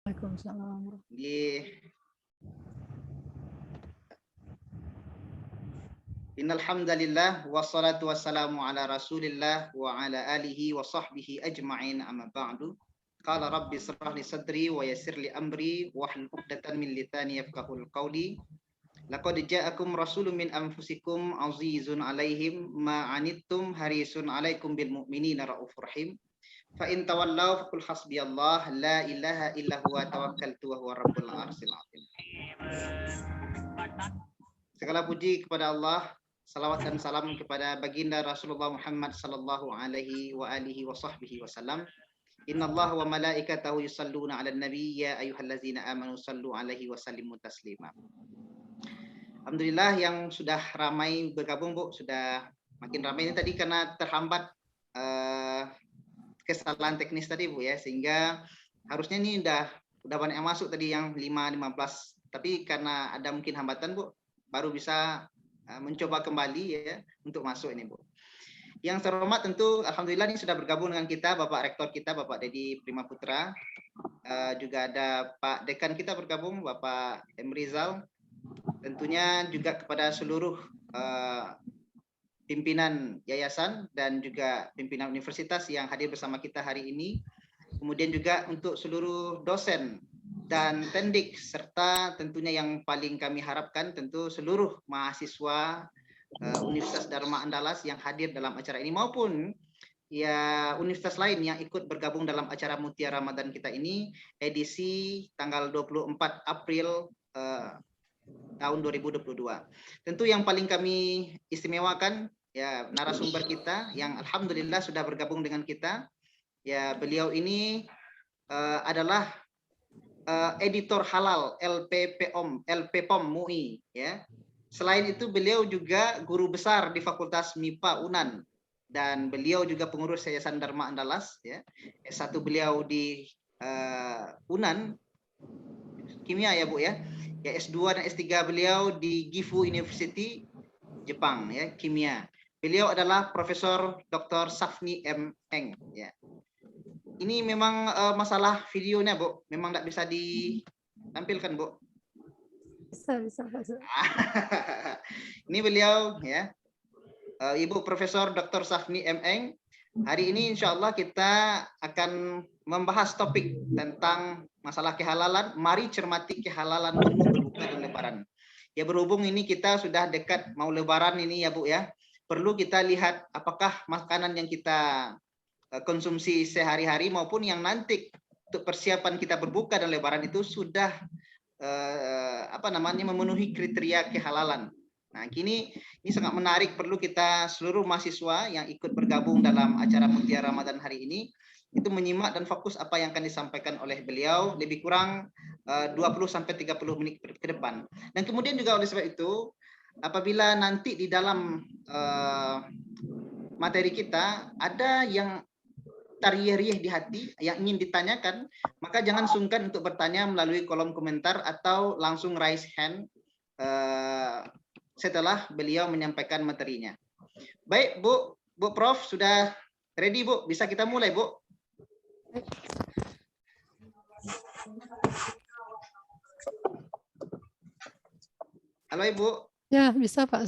Waalaikumsalam. Innal hamdalillah wassalatu wassalamu ala Rasulillah wa ala alihi wa sahbihi ajma'in, amma ba'du. Qala rabbi shrah li sadri wa yassir li amri wahlul 'uqdatam min lisani yafqahul qawli. Laqad ja'akum rasulun min anfusikum azizun 'alaihim ma 'anittum harisun 'alaikum bil mu'minina raufur rahim. Fa in tawallaw faqul hasbiyallah la ilaha illa huwa tawakkaltu wa huwa rabbul arsyil 'azim. Segala puji kepada Allah, salawat dan salam kepada baginda Rasulullah Muhammad sallallahu alaihi wa alihi wa sahbihi wasallam. Innallaha wa malaikatahu yusalluna 'alan nabi ya ayyuhallazina amanu sallu 'alaihi wa sallimu taslima. Alhamdulillah yang sudah ramai bergabung, Bu, sudah makin ramai ini tadi karena terhambat kesalahan teknis tadi, Bu, ya, sehingga harusnya ini udah banyak yang masuk tadi yang 5-15, tapi karena ada mungkin hambatan, Bu, baru bisa mencoba kembali ya untuk masuk ini, Bu. Yang terhormat tentu alhamdulillah ini sudah bergabung dengan kita Bapak Rektor kita Bapak Dedi Prima Putra, juga ada Pak Dekan kita bergabung Bapak M. Rizal, tentunya juga kepada seluruh pimpinan yayasan dan juga pimpinan universitas yang hadir bersama kita hari ini, kemudian juga untuk seluruh dosen dan pendik, serta tentunya yang paling kami harapkan tentu seluruh mahasiswa Universitas Dharma Andalas yang hadir dalam acara ini maupun ya universitas lain yang ikut bergabung dalam acara Mutiara Ramadan kita ini edisi tanggal 24 April tahun 2022. Tentu yang paling kami istimewakan ya narasumber kita yang alhamdulillah sudah bergabung dengan kita. Ya, beliau ini adalah editor halal LPPOM MUI ya. Selain itu beliau juga guru besar di Fakultas MIPA UNAN dan beliau juga pengurus Yayasan Dharma Andalas ya. S1 beliau di UNAN kimia ya, Bu, ya. Ya, S2 dan S3 beliau di Gifu University Jepang ya, kimia. Beliau adalah Profesor Dr. Safni M. Eng ya. Ini memang masalah videonya, Bu, memang tidak bisa ditampilkan, Bu. Bisa. Ini beliau ya, Ibu Profesor Dr. Safni M. Eng. Hari ini insya Allah kita akan membahas topik tentang masalah kehalalan. Mari cermati kehalalan menu berbuka dan lebaran. Ya, berhubung ini kita sudah dekat mau lebaran ini ya, Bu, ya. Perlu kita lihat apakah makanan yang kita konsumsi sehari-hari maupun yang nanti untuk persiapan kita berbuka dan lebaran itu sudah memenuhi kriteria kehalalan. Nah, ini sangat menarik, perlu kita seluruh mahasiswa yang ikut bergabung dalam acara Mutiara Ramadan hari ini itu menyimak dan fokus apa yang akan disampaikan oleh beliau lebih kurang 20-30 menit ke depan. Dan kemudian juga oleh sebab itu apabila nanti di dalam materi kita ada yang tarieh-rieh di hati yang ingin ditanyakan, maka jangan sungkan untuk bertanya melalui kolom komentar atau langsung raise hand setelah beliau menyampaikan materinya. Baik, Bu Prof, sudah ready, Bu? Bisa kita mulai, Bu? Halo, Ibu. Ya, bisa Pak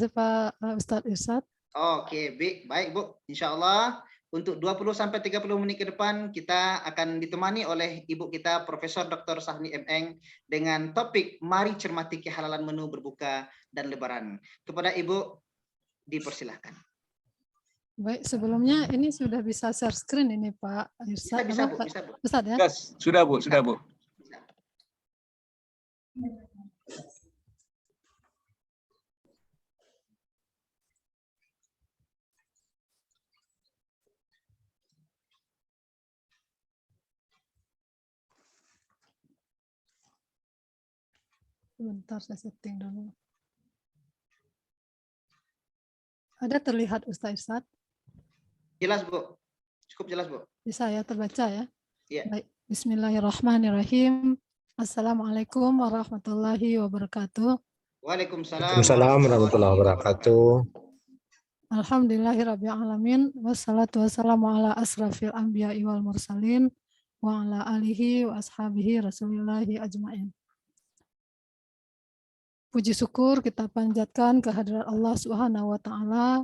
Ustadz Irsad. Oke, baik, Bu. Insya Allah untuk 20-30 menit ke depan kita akan ditemani oleh Ibu kita Profesor Dr. Safni M. Eng dengan topik mari cermati kehalalan menu berbuka dan lebaran. Kepada Ibu dipersilahkan. Baik, sebelumnya ini sudah bisa share screen ini Pak Irsad. Bisa, Bu. Ustadz ya? Yes, sudah, Bu. Bisa. Sebentar saya setting dulu. Ada terlihat Ustadz Irsad? Jelas, Bu. Cukup jelas, Bu. Bisa ya, terbaca ya? Iya. Baik. Bismillahirrahmanirrahim. Assalamualaikum warahmatullahi wabarakatuh. Waalaikumsalam warahmatullahi wabarakatuh. Alhamdulillahirrabbilalamin. Wassalatu wassalamu ala asrafil anbiya'i wal mursalin. wa ala alihi wa ashabihi rasulillahi ajma'in. Puji syukur kita panjatkan kehadirat Allah Subhanahu wa taala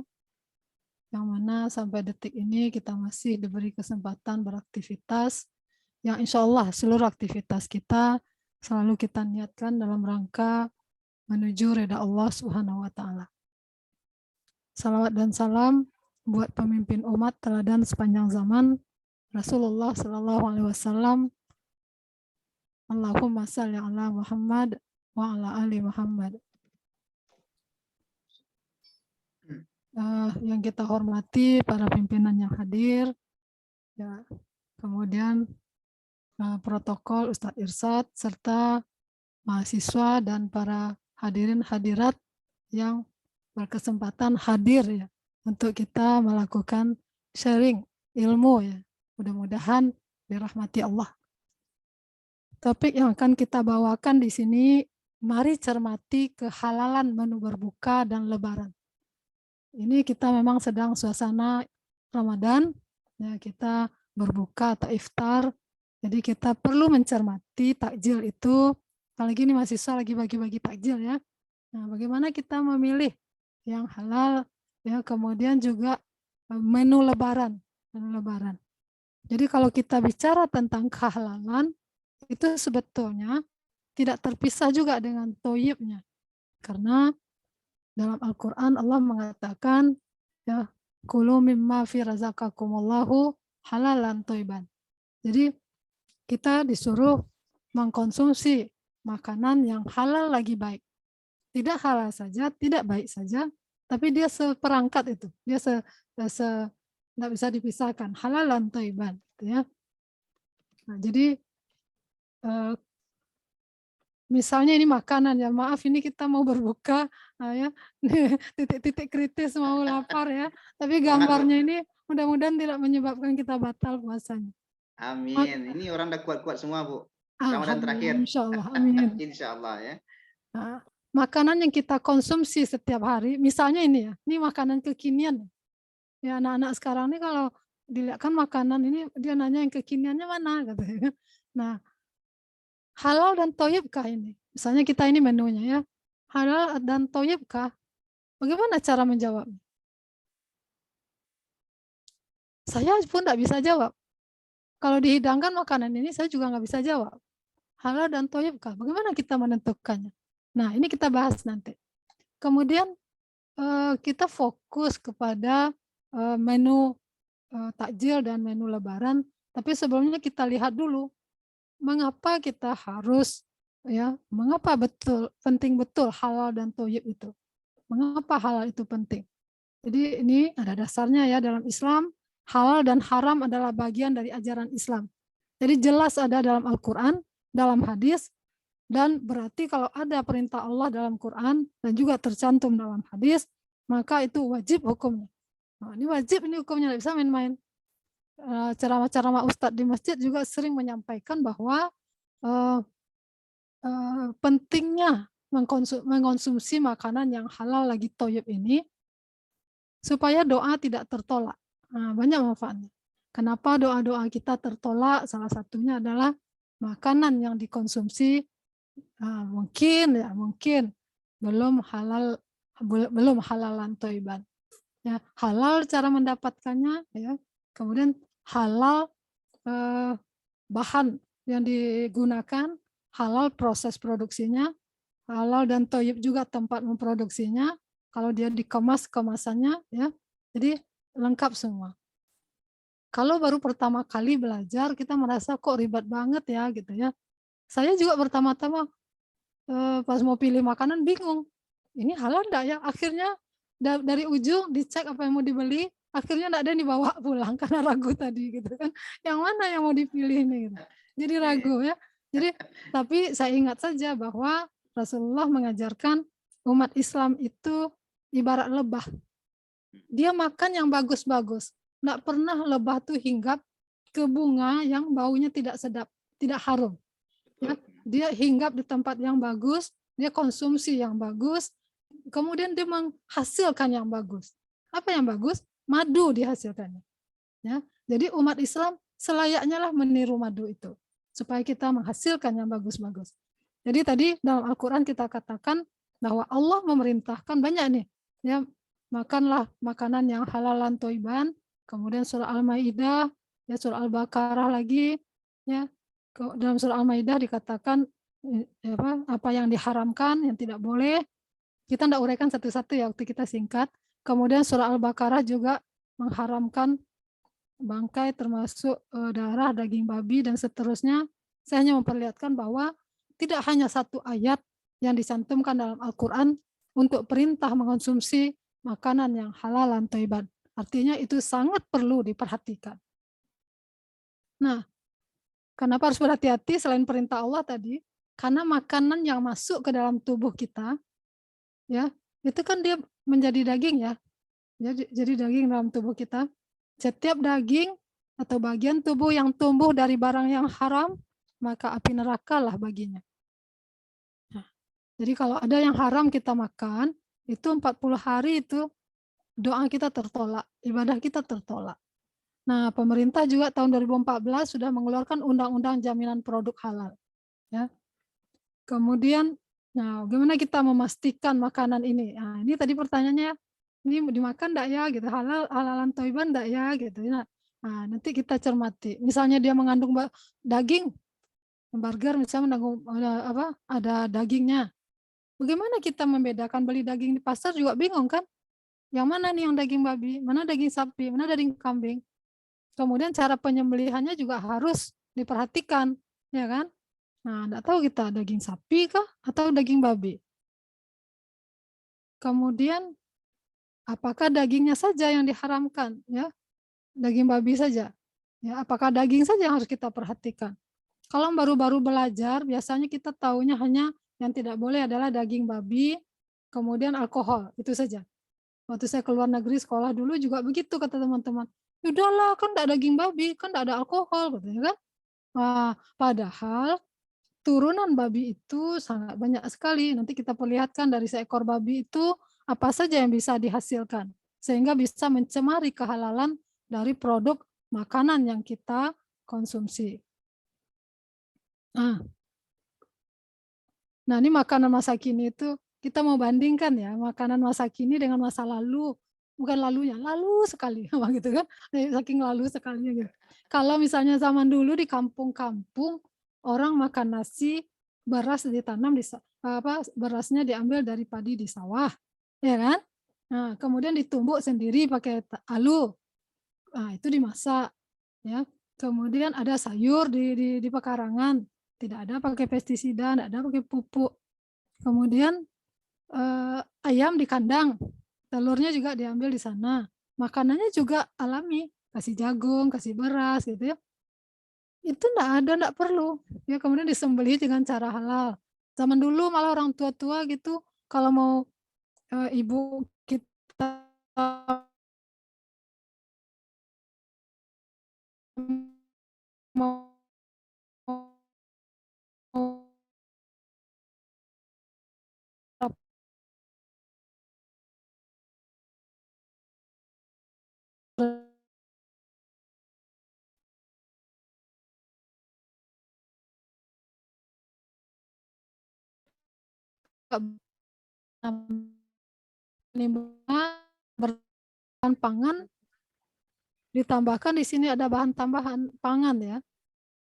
yang mana sampai detik ini kita masih diberi kesempatan beraktivitas yang insya Allah seluruh aktivitas kita selalu kita niatkan dalam rangka menuju reda Allah Subhanahu wa taala. Salawat dan salam buat pemimpin umat teladan sepanjang zaman Rasulullah Sallallahu Alaihi Wasallam. Allahumma salli ala Muhammad wa ala ali Muhammad. Yang kita hormati para pimpinan yang hadir, ya, kemudian protokol Ustadz Irsyad serta mahasiswa dan para hadirin hadirat yang berkesempatan hadir ya untuk kita melakukan sharing ilmu ya. Mudah-mudahan dirahmati Allah. Topik yang akan kita bawakan di sini, mari cermati kehalalan menu berbuka dan lebaran. Ini kita memang sedang suasana Ramadan, ya, kita berbuka atau iftar. Jadi kita perlu mencermati takjil itu, apalagi ini mahasiswa lagi bagi-bagi takjil ya. Nah, bagaimana kita memilih yang halal, ya, kemudian juga menu lebaran. Jadi kalau kita bicara tentang kehalalan, itu sebetulnya tidak terpisah juga dengan toyibnya. Karena dalam Al-Quran Allah mengatakan, ya, kulu mimma fi razaqakumullahu halalan toiban. Jadi kita disuruh mengkonsumsi makanan yang halal lagi baik. Tidak halal saja, tidak baik saja, tapi dia seperangkat itu. Dia tidak bisa dipisahkan, halalan toiban, ya. Nah, jadi misalnya ini makanan ya, maaf ini kita mau berbuka, ya, titik-titik kritis mau lapar ya, tapi gambarnya ini mudah-mudahan tidak menyebabkan kita batal puasanya. Amin. Ini orang udah kuat-kuat semua, Bu. Ramadan terakhir. Insya Allah, amin. Insya Allah ya. Nah, makanan yang kita konsumsi setiap hari, misalnya ini ya, ini makanan kekinian. Ya, anak-anak sekarang ini kalau dilihat kan makanan ini, dia nanya yang kekiniannya mana, katanya. Nah, halal dan toyibkah ini? Misalnya kita ini menunya ya, halal dan toyibkah? Bagaimana cara menjawabnya? Saya pun tidak bisa jawab. Kalau dihidangkan makanan ini, saya juga nggak bisa jawab. Halal dan toyibkah? Bagaimana kita menentukannya? Nah, ini kita bahas nanti. Kemudian kita fokus kepada menu takjil dan menu lebaran, tapi sebelumnya kita lihat dulu mengapa kita harus, ya, mengapa penting betul halal dan toyib itu. Mengapa halal itu penting? Jadi ini ada dasarnya ya dalam Islam, halal dan haram adalah bagian dari ajaran Islam. Jadi jelas ada dalam Al-Quran, dalam hadis, dan berarti kalau ada perintah Allah dalam Quran dan juga tercantum dalam hadis, maka itu wajib hukumnya. Nah, ini wajib, ini hukumnya, tidak bisa main-main. Ceramah-ceramah Ustadz di masjid juga sering menyampaikan bahwa pentingnya mengkonsumsi makanan yang halal lagi toyib ini supaya doa tidak tertolak. Nah, banyak manfaatnya. Kenapa doa-doa kita tertolak? Salah satunya adalah makanan yang dikonsumsi mungkin belum halalan toiban. Ya, halal cara mendapatkannya, ya. Kemudian halal bahan yang digunakan, halal proses produksinya, halal dan toyib juga tempat memproduksinya. Kalau dia dikemas kemasannya, ya, jadi lengkap semua. Kalau baru pertama kali belajar, kita merasa kok ribet banget ya, gitu ya. Saya juga pertama-tama pas mau pilih makanan bingung. Ini halal enggak ya? Akhirnya dari ujung dicek apa yang mau dibeli, akhirnya enggak ada yang dibawa pulang karena ragu tadi gitu kan. Yang mana yang mau dipilih nih gitu. Jadi ragu ya. Jadi tapi saya ingat saja bahwa Rasulullah mengajarkan umat Islam itu ibarat lebah. Dia makan yang bagus-bagus. Enggak pernah lebah tuh hinggap ke bunga yang baunya tidak sedap, tidak harum. Ya, dia hinggap di tempat yang bagus, dia konsumsi yang bagus, kemudian dia menghasilkan yang bagus. Apa yang bagus? Madu dihasilkannya. Ya, jadi umat Islam selayaknya lah meniru madu itu supaya kita menghasilkan yang bagus-bagus. Jadi tadi dalam Al-Quran kita katakan bahwa Allah memerintahkan banyak nih, ya, makanlah makanan yang halalan toiban, kemudian surah Al-Maidah, ya, surah Al-Baqarah lagi, ya, dalam surah Al-Maidah dikatakan apa yang diharamkan, yang tidak boleh. Kita tidak uraikan satu-satu ya, waktu kita singkat. Kemudian surah Al-Baqarah juga mengharamkan bangkai termasuk darah, daging babi, dan seterusnya. Saya hanya memperlihatkan bahwa tidak hanya satu ayat yang dicantumkan dalam Al-Quran untuk perintah mengonsumsi makanan yang halal dan thayyiban. Artinya itu sangat perlu diperhatikan. Nah, kenapa harus berhati-hati selain perintah Allah tadi? Karena makanan yang masuk ke dalam tubuh kita, ya, itu kan dia menjadi daging ya. Jadi daging dalam tubuh kita. Setiap daging atau bagian tubuh yang tumbuh dari barang yang haram, maka api neraka lah baginya. Nah, jadi kalau ada yang haram kita makan, itu 40 hari itu doa kita tertolak, ibadah kita tertolak. Nah, pemerintah juga tahun 2014 sudah mengeluarkan undang-undang jaminan produk halal. Ya. Kemudian, nah, bagaimana kita memastikan makanan ini? Nah, ini tadi pertanyaannya, ini dimakan enggak ya? Gitu, halalan thayyiban enggak ya? Gitu. Nah, nanti kita cermati. Misalnya dia mengandung daging, burger misalnya mengandung ada dagingnya. Bagaimana kita membedakan? Beli daging di pasar juga bingung kan? Yang mana nih yang daging babi? Mana daging sapi? Mana daging kambing? Kemudian cara penyembelihannya juga harus diperhatikan, ya kan? Nah, enggak tahu kita daging sapi kah atau daging babi. Kemudian apakah dagingnya saja yang diharamkan, ya? Daging babi saja. Ya, apakah daging saja yang harus kita perhatikan? Kalau baru-baru belajar, biasanya kita taunya hanya yang tidak boleh adalah daging babi, kemudian alkohol, itu saja. Waktu saya keluar negeri sekolah dulu juga begitu kata teman-teman. Udahlah, kan enggak daging babi, kan enggak ada alkohol, katanya kan. Wah, padahal turunan babi itu sangat banyak sekali. Nanti kita perlihatkan dari seekor babi itu apa saja yang bisa dihasilkan. Sehingga bisa mencemari kehalalan dari produk makanan yang kita konsumsi. Nah, ini makanan masa kini itu kita mau bandingkan ya, makanan masa kini dengan masa lalu. Bukan lalunya, lalu sekali. Gitu kan. Saking lalu sekalinya gitu. Kalau misalnya zaman dulu di kampung-kampung, orang makan nasi, beras ditanam berasnya diambil dari padi di sawah, ya kan? Nah, kemudian ditumbuk sendiri pakai alu. Nah, itu dimasak, ya. Kemudian ada sayur di pekarangan, tidak ada pakai pestisida, tidak ada pakai pupuk. Kemudian ayam di kandang, telurnya juga diambil di sana. Makanannya juga alami, kasih jagung, kasih beras gitu ya. Itu enggak perlu. Ya, kemudian disembelih dengan cara halal. Zaman dulu malah orang tua-tua gitu kalau mau ibu kita mau berbahan pangan, ditambahkan di sini ada bahan tambahan pangan ya,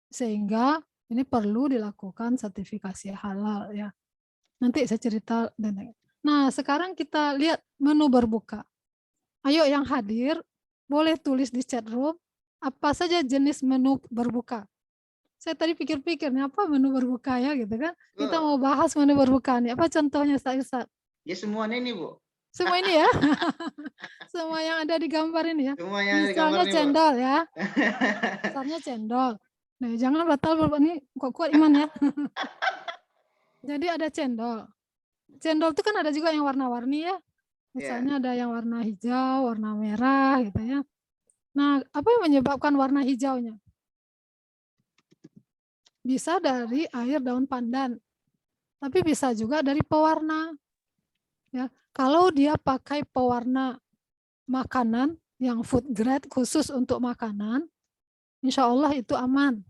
sehingga ini perlu dilakukan sertifikasi halal ya. Nanti saya cerita. Nah, sekarang kita lihat menu berbuka. Ayo yang hadir boleh tulis di chat room apa saja jenis menu berbuka. Saya tadi pikir-pikir nih apa menu berbuka ya gitu kan. Kita mau bahas menu berbuka nih. Apa contohnya Ustaz? Ya semuanya ini, Bu. Semua ini ya. Semua yang ada di gambar ini ya. Semua yang ada di Misalnya gambar ini, cendol ya. Misalnya cendol. Nah, jangan batal ini kuat iman ya. Jadi ada cendol. Cendol itu kan ada juga yang warna-warni ya. Misalnya ada yang warna hijau, warna merah gitu ya. Nah, apa yang menyebabkan warna hijaunya? Bisa dari air daun pandan. Tapi bisa juga dari pewarna. Ya, kalau dia pakai pewarna makanan yang food grade khusus untuk makanan, insya Allah itu aman.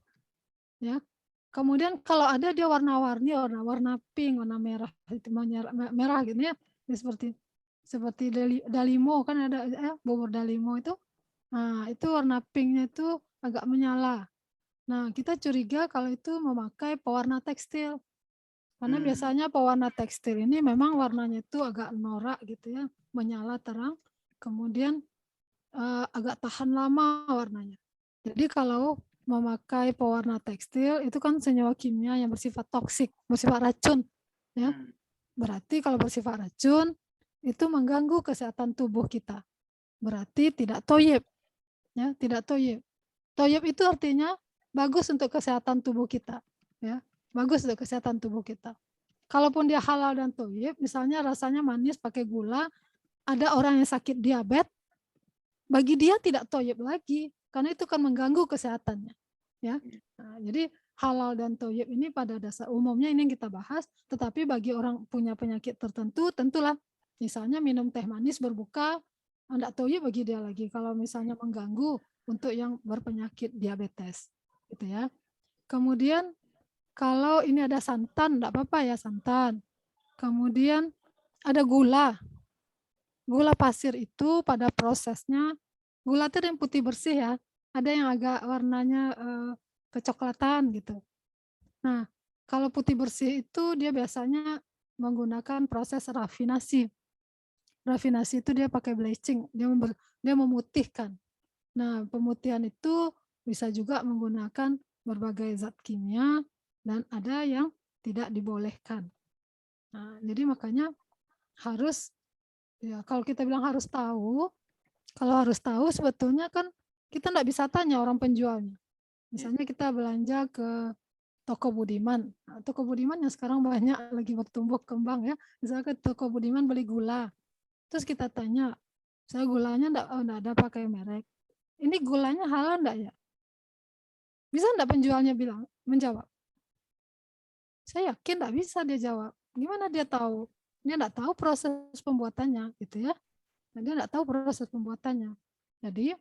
Ya. Kemudian kalau ada dia warna-warni, warna pink, warna merah, itu merah gitu ya, seperti dalimo kan ada bubur dalimo itu. Nah, itu warna pinknya itu agak menyala. Nah, kita curiga kalau itu memakai pewarna tekstil. Karena biasanya pewarna tekstil ini memang warnanya itu agak norak gitu ya, menyala terang, kemudian agak tahan lama warnanya. Jadi kalau memakai pewarna tekstil itu kan senyawa kimia yang bersifat toksik, bersifat racun, ya. Berarti kalau bersifat racun itu mengganggu kesehatan tubuh kita. Berarti tidak toyib, ya, tidak toyib. Toyib itu artinya bagus untuk kesehatan tubuh kita, ya, bagus untuk kesehatan tubuh kita. Kalaupun dia halal dan toyib, misalnya rasanya manis pakai gula, ada orang yang sakit diabetes, bagi dia tidak toyib lagi, karena itu kan mengganggu kesehatannya. Ya, nah, jadi halal dan toyib ini pada dasar umumnya ini yang kita bahas, tetapi bagi orang punya penyakit tertentu, tentulah misalnya minum teh manis berbuka, tidak toyib bagi dia lagi. Kalau misalnya mengganggu untuk yang berpenyakit diabetes, gitu ya. Kemudian kalau ini ada santan, tidak apa-apa ya santan. Kemudian ada gula. Gula pasir itu pada prosesnya, gula itu yang putih bersih ya, ada yang agak warnanya kecoklatan gitu. Nah, kalau putih bersih itu dia biasanya menggunakan proses rafinasi. Rafinasi itu dia pakai bleaching, dia memutihkan. Nah, pemutihan itu bisa juga menggunakan berbagai zat kimia dan ada yang tidak dibolehkan. Nah, jadi makanya harus ya, kalau kita bilang harus tahu, kalau harus tahu sebetulnya kan kita tidak bisa tanya orang penjualnya. Misalnya kita belanja ke toko Budiman. Nah, toko Budiman yang sekarang banyak lagi bertumbuh kembang ya. Misalnya ke toko Budiman beli gula. Terus kita tanya, saya gulanya enggak ada pakai merek. Ini gulanya halal enggak ya? Bisa enggak penjualnya menjawab? Saya yakin enggak bisa dia jawab. Gimana dia tahu? Dia enggak tahu proses pembuatannya gitu ya. Nah, dia enggak tahu proses pembuatannya. Jadi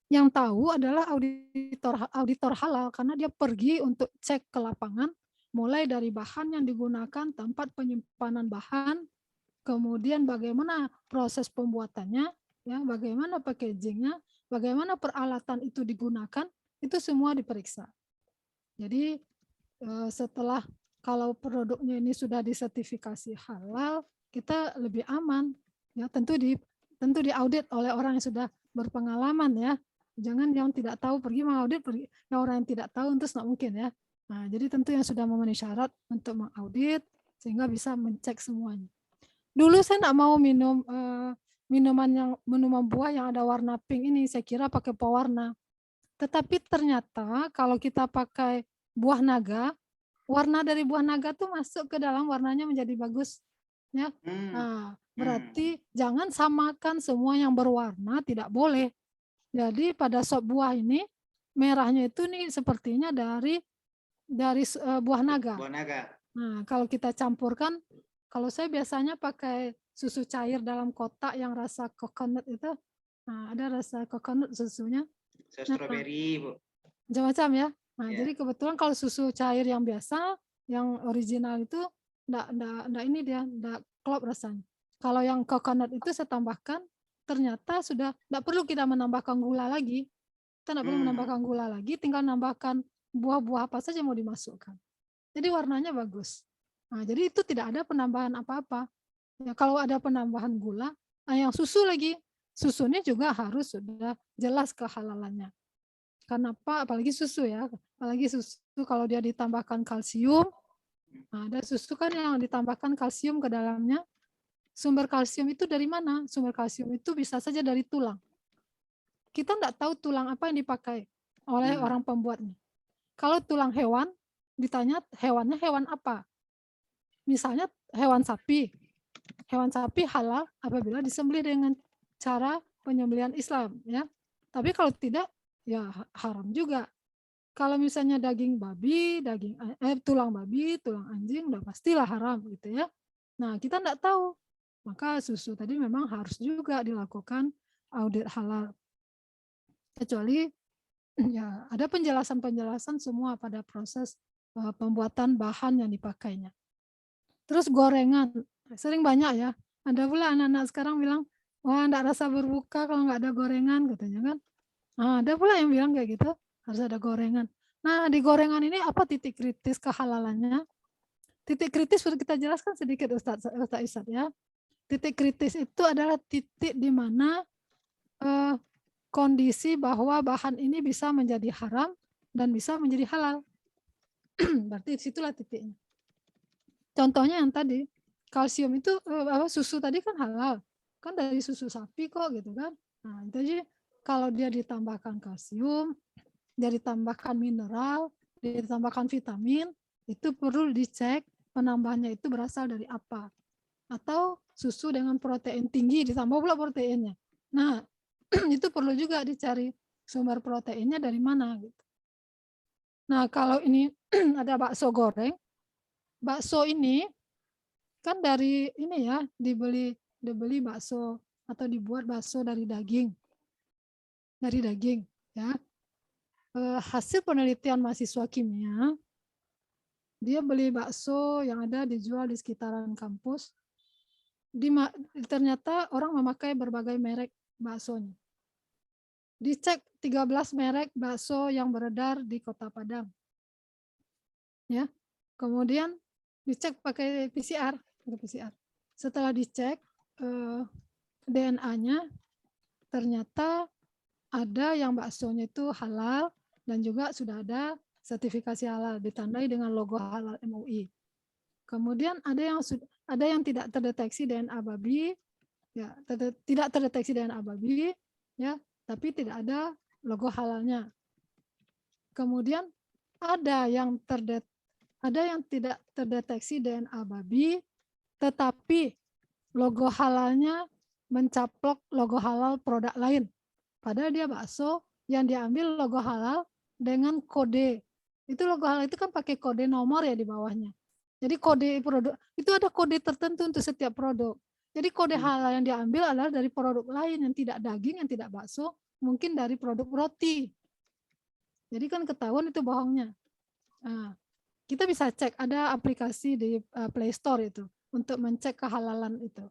yang tahu adalah auditor halal karena dia pergi untuk cek ke lapangan mulai dari bahan yang digunakan, tempat penyimpanan bahan, kemudian bagaimana proses pembuatannya, ya, bagaimana packagingnya, bagaimana peralatan itu digunakan, itu semua diperiksa. Jadi setelah kalau produknya ini sudah disertifikasi halal, kita lebih aman, ya, tentu diaudit oleh orang yang sudah berpengalaman ya. Jangan yang tidak tahu pergi mengaudit, yang orang yang tidak tahu terus nggak mungkin ya. Nah, jadi tentu yang sudah memenuhi syarat untuk mengaudit sehingga bisa mencek semuanya. Dulu saya nggak mau minum minuman buah yang ada warna pink ini, saya kira pakai pewarna. Tetapi ternyata kalau kita pakai buah naga, warna dari buah naga tuh masuk ke dalam warnanya menjadi bagus. Ya. Nah, berarti jangan samakan semua yang berwarna, tidak boleh. Jadi pada sop buah ini merahnya itu nih sepertinya dari buah naga. Buah naga. Nah, kalau kita campurkan, kalau saya biasanya pakai susu cair dalam kotak yang rasa coconut itu, nah ada rasa coconut susunya. Strawberry, Bu. Macam-macam ya. Nah, jadi kebetulan kalau susu cair yang biasa, yang original itu enggak ini dia, enggak klop rasanya. Kalau yang coconut itu saya tambahkan, ternyata sudah enggak perlu kita menambahkan gula lagi. Kita enggak perlu menambahkan gula lagi, tinggal menambahkan buah-buah apa saja mau dimasukkan. Jadi warnanya bagus. Nah, jadi itu tidak ada penambahan apa-apa. Ya, kalau ada penambahan gula, yang susu lagi, susunya juga harus sudah jelas kehalalannya. Kenapa? Apalagi susu ya, apalagi susu kalau dia ditambahkan kalsium, nah ada susu kan yang ditambahkan kalsium ke dalamnya. Sumber kalsium itu dari mana? Sumber kalsium itu bisa saja dari tulang. Kita enggak tahu tulang apa yang dipakai oleh orang pembuatnya. Kalau tulang hewan, ditanya hewannya hewan apa? Misalnya hewan sapi. Hewan sapi halal apabila disembelih dengan cara penyembelihan Islam, ya. Tapi kalau tidak, ya haram juga. Kalau misalnya daging babi, tulang babi, tulang anjing, udah pastilah haram gitu ya. Nah, kita enggak tahu. Maka susu tadi memang harus juga dilakukan audit halal. Kecuali Ya, ada penjelasan-penjelasan semua pada proses pembuatan bahan yang dipakainya. Terus gorengan, sering banyak ya. Ada pula anak-anak sekarang bilang, wah enggak rasa berbuka kalau nggak ada gorengan katanya kan. Nah, ada pula yang bilang kayak gitu, harus ada gorengan. Nah, di gorengan ini apa titik kritis kehalalannya? Titik kritis sudah kita jelaskan sedikit Ustaz Isad ya. Titik kritis itu adalah titik di mana kondisi bahwa bahan ini bisa menjadi haram dan bisa menjadi halal. Berarti situlah titiknya. Contohnya yang tadi, kalsium itu susu tadi kan halal, kan dari susu sapi kok gitu kan. Nah itu aja kalau dia ditambahkan kalsium, dia ditambahkan mineral, dia ditambahkan vitamin, itu perlu dicek penambahannya itu berasal dari apa. Atau susu dengan protein tinggi ditambah pula proteinnya. Nah itu perlu juga dicari sumber proteinnya dari mana gitu. Nah kalau ini ada bakso goreng, bakso ini kan dari ini ya dibeli bakso atau dibuat bakso dari daging ya. Hasil penelitian mahasiswa kimia, dia beli bakso yang ada dijual di sekitaran kampus. Ternyata orang memakai berbagai merek baksonya. Dicek 13 merek bakso yang beredar di Kota Padang. Ya. Kemudian dicek pakai PCR. Setelah dicek DNA-nya, ternyata ada yang baksonya itu halal dan juga sudah ada sertifikasi halal ditandai dengan logo halal MUI. Kemudian ada yang tidak terdeteksi DNA babi, ya tidak terdeteksi DNA babi, ya tapi tidak ada logo halalnya. Kemudian ada yang tidak terdeteksi DNA babi, tetapi logo halalnya mencaplok logo halal produk lain. Padahal dia bakso yang diambil logo halal dengan kode. Itu logo halal itu kan pakai kode nomor ya di bawahnya. Jadi kode produk itu ada kode tertentu untuk setiap produk. Jadi kode halal yang diambil adalah dari produk lain yang tidak daging, yang tidak bakso, mungkin dari produk roti. Jadi kan ketahuan itu bohongnya. Nah, kita bisa cek, ada aplikasi di Play Store itu untuk mencek kehalalan itu.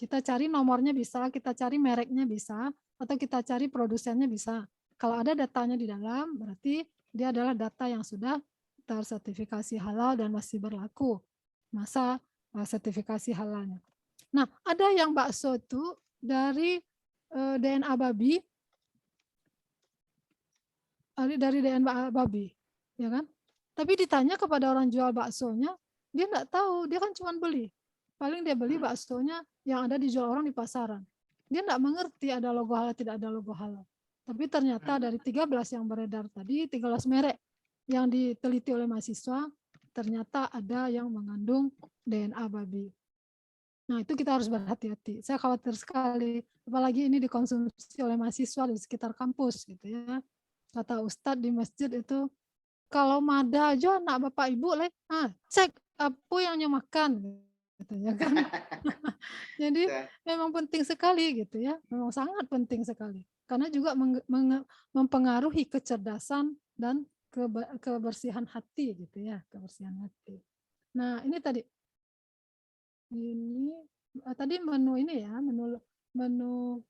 Kita cari nomornya bisa, kita cari mereknya bisa, atau kita cari produsennya bisa. Kalau ada datanya di dalam, berarti dia adalah data yang sudah tersertifikasi halal dan masih berlaku masa sertifikasi halalnya. Nah, ada yang bakso itu dari DNA babi, ya kan? Tapi ditanya kepada orang jual baksonya, dia nggak tahu, dia kan cuma beli. Paling dia beli baksonya yang ada dijual orang di pasaran. Dia nggak mengerti ada logo halal, tidak ada logo halal. Tapi ternyata dari 13 yang beredar tadi, 13 merek yang diteliti oleh mahasiswa, ternyata ada yang mengandung DNA babi. Nah itu kita harus berhati-hati. Saya khawatir sekali, apalagi ini dikonsumsi oleh mahasiswa di sekitar kampus gitu ya. Kata Ustadz di masjid itu, kalau mada aja anak bapak ibu cek apa yang makan gitu ya kan. Jadi memang penting sekali gitu ya, memang sangat penting sekali karena juga mempengaruhi kecerdasan dan kebersihan hati gitu ya, kebersihan hati. Nah ini tadi menu ini ya, menu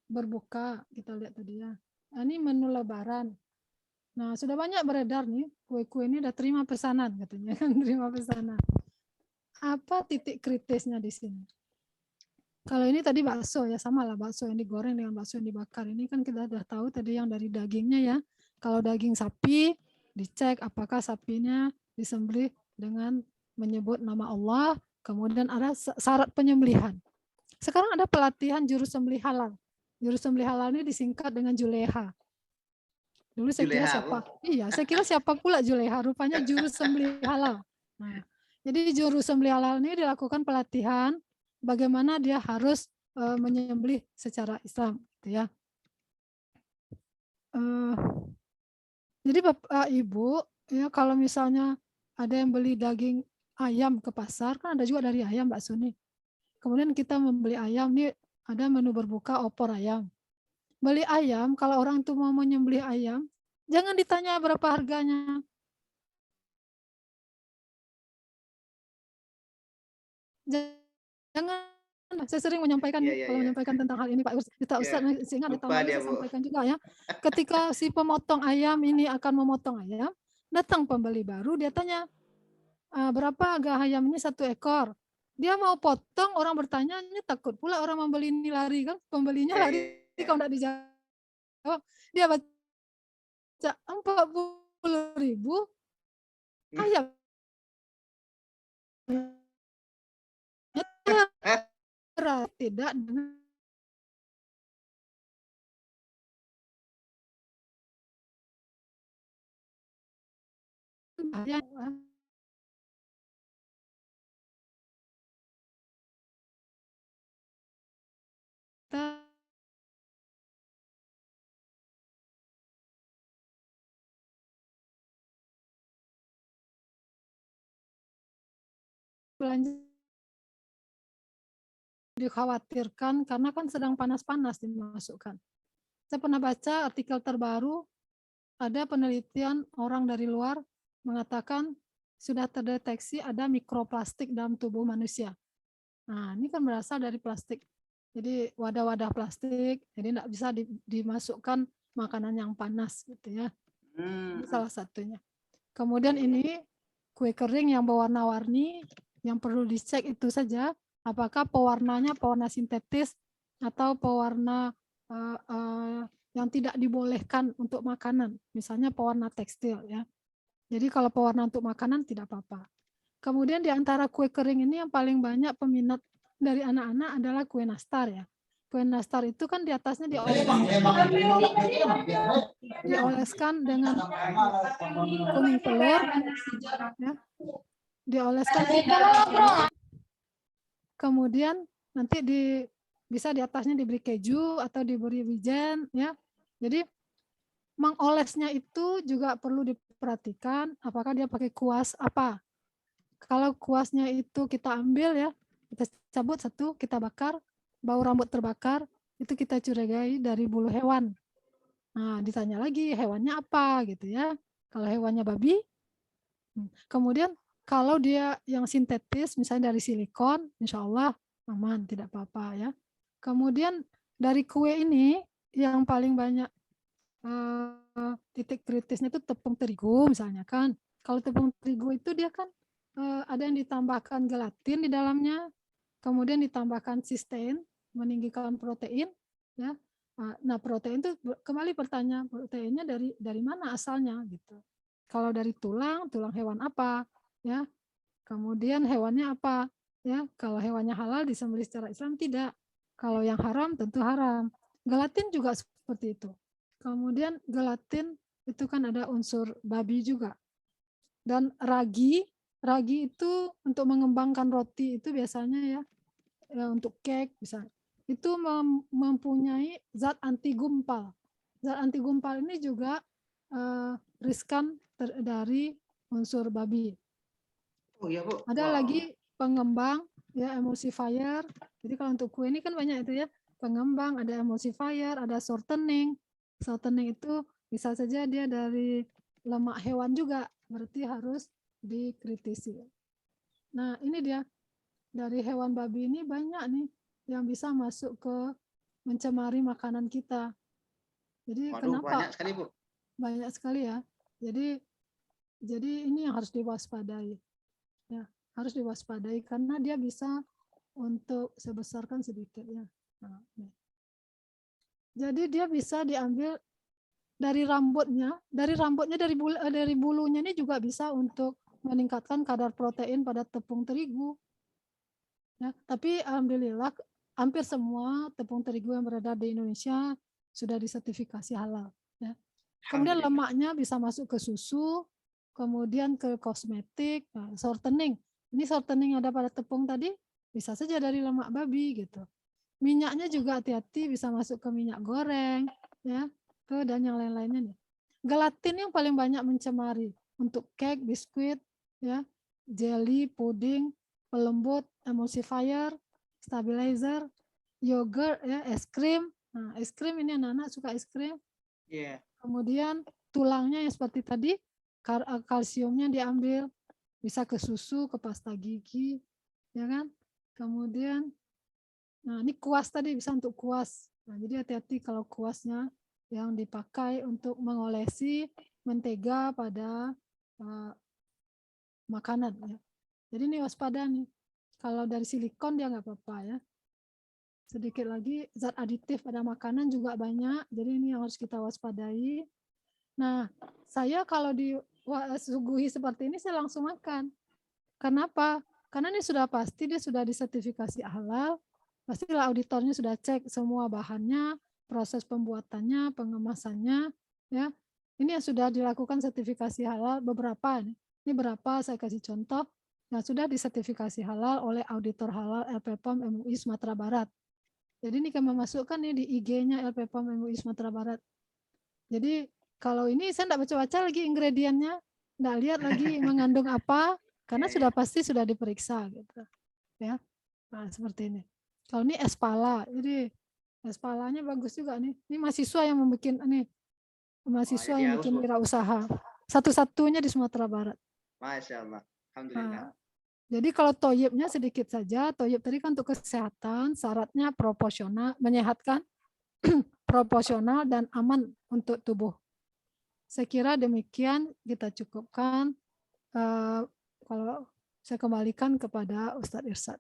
berbuka kita lihat tadi ya. Ini menu lebaran. Nah, sudah banyak beredar nih, kue-kue ini udah terima pesanan katanya kan, terima pesanan. Apa titik kritisnya di sini? Kalau ini tadi bakso ya, sama lah bakso yang digoreng dengan bakso yang dibakar. Ini kan kita sudah tahu tadi yang dari dagingnya ya. Kalau daging sapi, dicek apakah sapinya disembelih dengan menyebut nama Allah, kemudian ada syarat penyembelihan. Sekarang ada pelatihan juru sembelih halal. Juru sembelih halal ini disingkat dengan Juleha. Dulu saya kira siapa? Iya, saya kira siapa pula Juleha, rupanya juru sembelih halal. Nah, jadi juru sembelih halal ini dilakukan pelatihan bagaimana dia harus menyembelih secara Islam, gitu ya. Jadi Bapak Ibu, ya kalau misalnya ada yang beli daging ayam ke pasar, kan ada juga dari ayam Mbak Suni. Kemudian kita membeli ayam, nih ada menu berbuka opor ayam. beli ayam, kalau orang itu mau menyembelih ayam, jangan ditanya berapa harganya. Jangan, saya sering menyampaikan Iya, ya, iya, kalau iya. menyampaikan tentang hal ini Pak Iya, Ustadz masih ingat di tahun lupa lalu dia, saya Bu. sampaikan juga ya. Ketika si pemotong ayam ini akan memotong ayam, datang pembeli baru, dia tanya, berapa harga ayam ini 1 ekor? Dia mau potong, orang bertanya, ini takut pula orang membeli ini lari kan, pembelinya Iya, lari iya, iya. kalau enggak dijawab. Dia baca 40.000 ayam. Tidak dengan ayam. Kita belanja dikhawatirkan karena kan sedang panas-panas dimasukkan. Saya pernah baca artikel terbaru, ada penelitian orang dari luar mengatakan sudah terdeteksi ada mikroplastik dalam tubuh manusia. Nah, ini kan berasal dari plastik. Jadi wadah-wadah plastik, jadi tidak bisa dimasukkan makanan yang panas gitu ya. Ini salah satunya. Kemudian ini kue kering yang berwarna-warni, yang perlu dicek itu saja apakah pewarnanya pewarna sintetis atau pewarna yang tidak dibolehkan untuk makanan, misalnya pewarna tekstil ya. Jadi kalau pewarna untuk makanan tidak apa-apa. Kemudian di antara kue kering ini yang paling banyak peminat dari anak-anak adalah kue nastar ya. Kue nastar itu kan di atasnya dioleskan dengan kuning telur ya. Dioleskan kemudian nanti bisa di atasnya diberi keju atau diberi wijen ya. Jadi mengolesnya itu juga perlu diperhatikan apakah dia pakai kuas apa. Kalau kuasnya itu kita ambil ya, kita cabut satu, kita bakar, bau rambut terbakar, itu kita curigai dari bulu hewan. Nah, ditanya lagi hewannya apa gitu ya. Kalau hewannya babi, kemudian kalau dia yang sintetis, misalnya dari silikon, insya Allah aman, tidak apa-apa ya. Kemudian dari kue ini yang paling banyak titik kritisnya itu tepung terigu misalnya kan. Kalau tepung terigu itu dia kan ada yang ditambahkan gelatin di dalamnya, kemudian ditambahkan sistein, meninggikan protein, ya. Nah, protein itu kembali pertanyaan proteinnya dari mana asalnya gitu. Kalau dari tulang hewan apa, ya. Kemudian hewannya apa, ya. Kalau hewannya halal disembelih secara Islam tidak. Kalau yang haram tentu haram. Gelatin juga seperti itu. Kemudian gelatin itu kan ada unsur babi juga. Dan ragi itu untuk mengembangkan roti itu biasanya ya untuk cake bisa. Itu mempunyai zat anti gumpal. Zat anti gumpal ini juga riskan dari unsur babi. Oh iya, Bu. Ada Wow. lagi pengembang ya emulsifier. Jadi kalau untuk kue ini kan banyak itu ya. Pengembang, ada emulsifier, ada shortening. Shortening itu bisa saja dia dari lemak hewan juga, berarti harus dikritisi. Nah, ini dia dari hewan babi ini banyak nih yang bisa masuk ke mencemari makanan kita. Jadi Waduh, kenapa? banyak sekali, Bu. Banyak sekali ya. Jadi ini yang harus diwaspadai. Ya, harus diwaspadai karena dia bisa untuk sebesarkan sedikit ya. Nah, jadi dia bisa diambil dari rambutnya, dari bulunya ini juga bisa untuk meningkatkan kadar protein pada tepung terigu. Ya, tapi alhamdulillah hampir semua tepung terigu yang berada di Indonesia sudah disertifikasi halal. Ya. Kemudian lemaknya bisa masuk ke susu, kemudian ke kosmetik, shortening. Ini shortening ada pada tepung tadi bisa saja dari lemak babi gitu. Minyaknya juga hati-hati bisa masuk ke minyak goreng, ya, dan yang lain-lainnya nih. Gelatin yang paling banyak mencemari untuk cake, biskuit, ya, jelly, puding, pelembut, emulsifier, stabilizer, yogurt, ya, es krim, Nah, es krim ini anak-anak suka es krim. Iya. Kemudian tulangnya yang seperti tadi, kalsiumnya diambil, bisa ke susu, ke pasta gigi, ya kan? Kemudian, nah ini kuas tadi bisa untuk kuas. Nah, jadi hati-hati kalau kuasnya yang dipakai untuk mengolesi mentega pada makanan. Ya. Jadi ini waspada nih. Kalau dari silikon dia nggak apa-apa ya. Sedikit lagi zat aditif pada makanan juga banyak. Jadi ini yang harus kita waspadai. Nah, saya kalau disuguhi seperti ini saya langsung makan. Kenapa? Karena ini sudah pasti dia sudah disertifikasi halal. Pastilah auditornya sudah cek semua bahannya, proses pembuatannya, pengemasannya, ya. Ini yang sudah dilakukan sertifikasi halal beberapa. Ini berapa saya kasih contoh yang sudah disertifikasi halal oleh auditor halal LPPOM MUI Sumatera Barat. Jadi ini kami masukkan nih di IG-nya LPPOM MUI Sumatera Barat. Jadi kalau ini saya tidak baca-baca lagi ingredientnya, tidak lihat lagi mengandung apa, karena sudah pasti sudah diperiksa gitu. Ya. Nah, seperti ini. Kalau ini es pala, jadi es palanya bagus juga nih. Ini mahasiswa yang membuat ini. Mahasiswa yang bikin wirausaha. Satu-satunya di Sumatera Barat. Masya Allah. Alhamdulillah. Nah, jadi kalau toyibnya sedikit saja, toyib tadi kan untuk kesehatan, syaratnya proporsional, menyehatkan, proporsional dan aman untuk tubuh. Saya kira demikian kita cukupkan. Kalau saya kembalikan kepada Ustadz Irsad.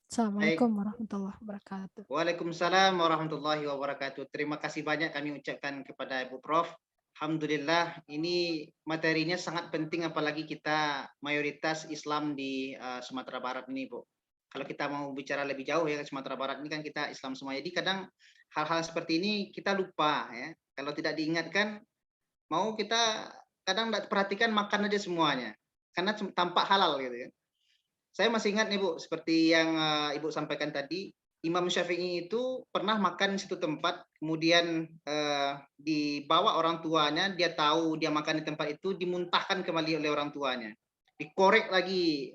Assalamualaikum warahmatullahi wabarakatuh. Waalaikumsalam warahmatullahi wabarakatuh. Terima kasih banyak kami ucapkan kepada Ibu Prof. Alhamdulillah ini materinya sangat penting apalagi kita mayoritas Islam di Sumatera Barat ini, Bu. Kalau kita mau bicara lebih jauh ya, Sumatera Barat ini kan kita Islam semua. Jadi kadang hal-hal seperti ini kita lupa ya. Kalau tidak diingatkan, mau kita kadang tidak perhatikan makan aja semuanya. Karena tampak halal gitu ya. Saya masih ingat nih Bu, seperti yang Ibu sampaikan tadi, Imam Syafi'i itu pernah makan di satu tempat, kemudian dibawa orang tuanya, dia tahu dia makan di tempat itu, dimuntahkan kembali oleh orang tuanya, dikorek lagi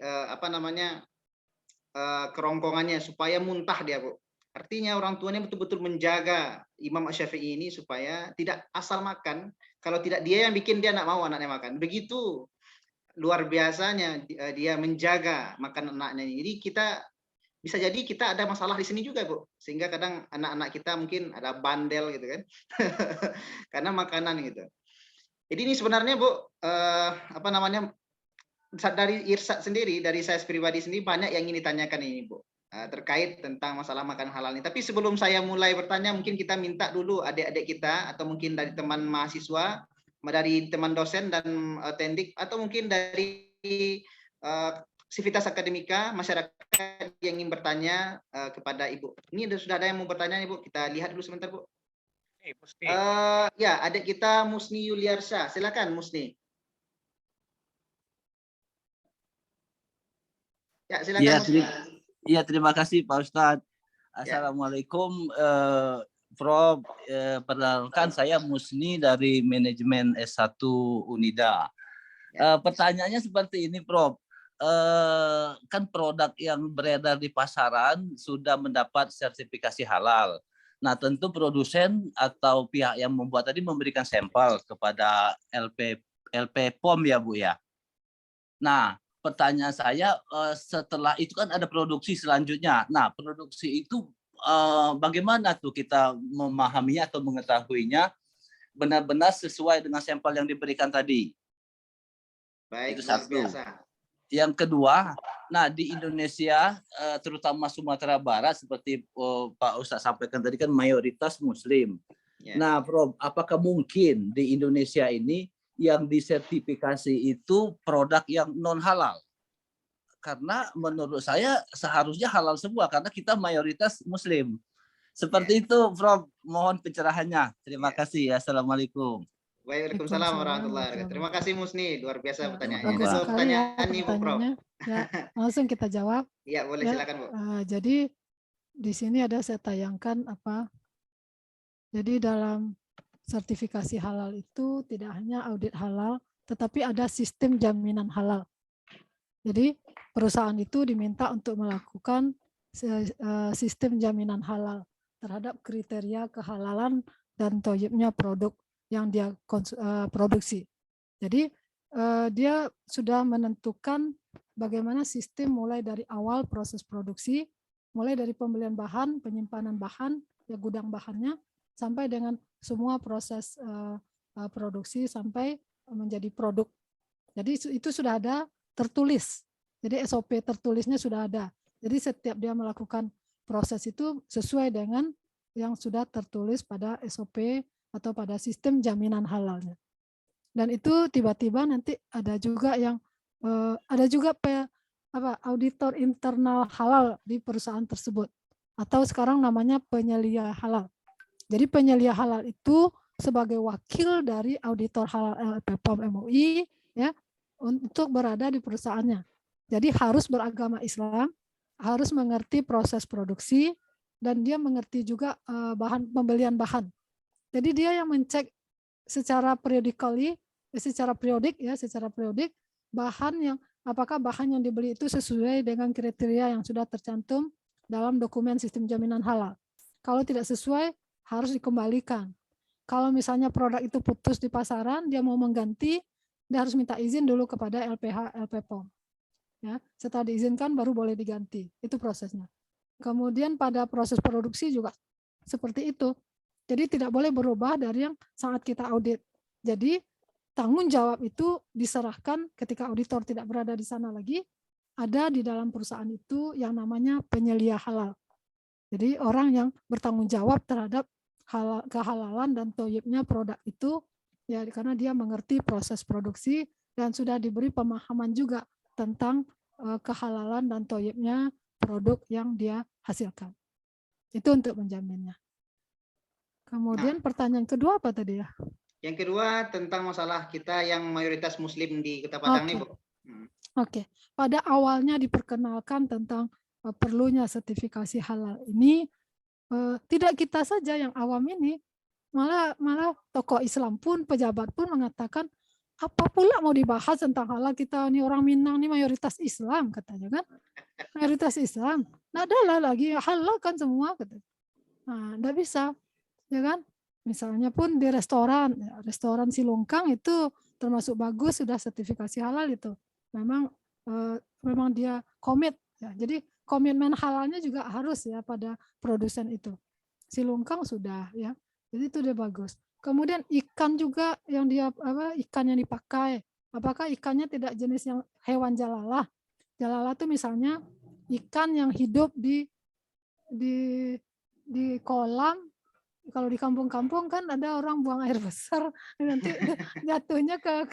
kerongkongannya supaya muntah dia, Bu. Artinya orang tuanya betul-betul menjaga Imam Syafi'i ini supaya tidak asal makan. Kalau tidak dia yang bikin, dia nggak mau anaknya makan. Begitu luar biasanya dia menjaga makan anaknya. Jadi bisa jadi kita ada masalah di sini juga, Bu. Sehingga kadang anak-anak kita mungkin ada bandel gitu kan. Karena makanan gitu. Jadi ini sebenarnya, Bu, dari Irsad sendiri, dari saya pribadi sendiri banyak yang ingin ditanyakan ini, Bu. Terkait tentang masalah makan halal ini. Tapi sebelum saya mulai bertanya, mungkin kita minta dulu adik-adik kita atau mungkin dari teman mahasiswa, dari teman dosen dan tendik, atau mungkin dari Sivitas Akademika, masyarakat yang ingin bertanya kepada Ibu. Ini sudah ada yang mau bertanya, Ibu. Kita lihat dulu sebentar, Bu. Ya, adik kita Musni Yuliarsa. Silakan, Musni. Ya, silakan, ya, Musni. Iya, terima kasih Pak Ustadz. Assalamualaikum, Prof. Perkenalkan saya Musni dari manajemen S1 Unida. Pertanyaannya seperti ini, Prof. Kan produk yang beredar di pasaran sudah mendapat sertifikasi halal. Nah, tentu produsen atau pihak yang membuat tadi memberikan sampel kepada LPPOM ya, Bu ya. Nah, pertanyaan saya, setelah itu kan ada produksi selanjutnya. Nah, produksi itu bagaimana tuh kita memahaminya atau mengetahuinya benar-benar sesuai dengan sampel yang diberikan tadi? Baik, itu satu. Biasa. Yang kedua, nah di Indonesia, terutama Sumatera Barat, seperti Pak Ustadz sampaikan tadi kan mayoritas Muslim. Yeah. Nah, Prof, apakah mungkin di Indonesia ini yang disertifikasi itu produk yang non halal? Karena menurut saya seharusnya halal semua karena kita mayoritas Muslim. Seperti itu, Prof. Mohon pencerahannya. Terima kasih. Assalamualaikum. Waalaikumsalam warahmatullahi wabarakatuh. Terima kasih Musni, luar biasa pertanyaannya. Bagus Ada sekali pertanyaan nih, Bu Prof. Ya, langsung kita jawab. Iya, boleh silakan, Bu. Jadi di sini ada saya tayangkan apa? Jadi dalam sertifikasi halal itu tidak hanya audit halal, tetapi ada sistem jaminan halal. Jadi perusahaan itu diminta untuk melakukan sistem jaminan halal. terhadap kriteria kehalalan dan thayyibnya produk yang dia produksi. Jadi dia sudah menentukan bagaimana sistem mulai dari awal proses produksi, mulai dari pembelian bahan, penyimpanan bahan, ya gudang bahannya, sampai dengan semua proses produksi sampai menjadi produk. Jadi itu sudah ada tertulis. Jadi SOP tertulisnya sudah ada. Jadi setiap dia melakukan proses itu sesuai dengan yang sudah tertulis pada SOP atau pada sistem jaminan halalnya. Dan itu tiba-tiba nanti ada juga yang auditor internal halal di perusahaan tersebut, atau sekarang namanya penyelia halal. Jadi penyelia halal itu sebagai wakil dari auditor halal LPPOM MUI ya untuk berada di perusahaannya. Jadi harus beragama Islam, harus mengerti proses produksi, dan dia mengerti juga pembelian bahan. Jadi dia yang mencek secara periodik bahan yang apakah bahan yang dibeli itu sesuai dengan kriteria yang sudah tercantum dalam dokumen sistem jaminan halal. Kalau tidak sesuai harus dikembalikan. Kalau misalnya produk itu putus di pasaran, dia mau mengganti, dia harus minta izin dulu kepada LPH, LPPOM. Ya, setelah diizinkan baru boleh diganti. Itu prosesnya. Kemudian pada proses produksi juga seperti itu. Jadi tidak boleh berubah dari yang saat kita audit. Jadi tanggung jawab itu diserahkan ketika auditor tidak berada di sana lagi, ada di dalam perusahaan itu yang namanya penyelia halal. Jadi orang yang bertanggung jawab terhadap kehalalan dan thayyibnya produk itu, ya karena dia mengerti proses produksi dan sudah diberi pemahaman juga tentang kehalalan dan thayyibnya produk yang dia hasilkan. Itu untuk menjaminnya. Kemudian pertanyaan kedua apa tadi ya? Yang kedua tentang masalah kita yang mayoritas Muslim di Kota Padang nih, Bu. Oke. Pada awalnya diperkenalkan tentang perlunya sertifikasi halal ini, tidak kita saja yang awam ini, malah tokoh Islam pun, pejabat pun mengatakan, apa pula mau dibahas tentang halal, kita nih orang Minang nih mayoritas Islam katanya kan, mayoritas Islam, nggak ada lah lagi halal kan semua katanya. Nah, nggak bisa, ya kan? Misalnya pun di restoran Silungkang itu termasuk bagus, sudah sertifikasi halal itu. Memang dia komit ya. Jadi komitmen halalnya juga harus ya pada produsen itu. Silungkang sudah ya. Jadi itu dia bagus. Kemudian ikan juga yang ikan yang dipakai. Apakah ikannya tidak jenis yang hewan jalalah? Jalalah itu misalnya ikan yang hidup di kolam. Kalau di kampung-kampung kan ada orang buang air besar, nanti jatuhnya ke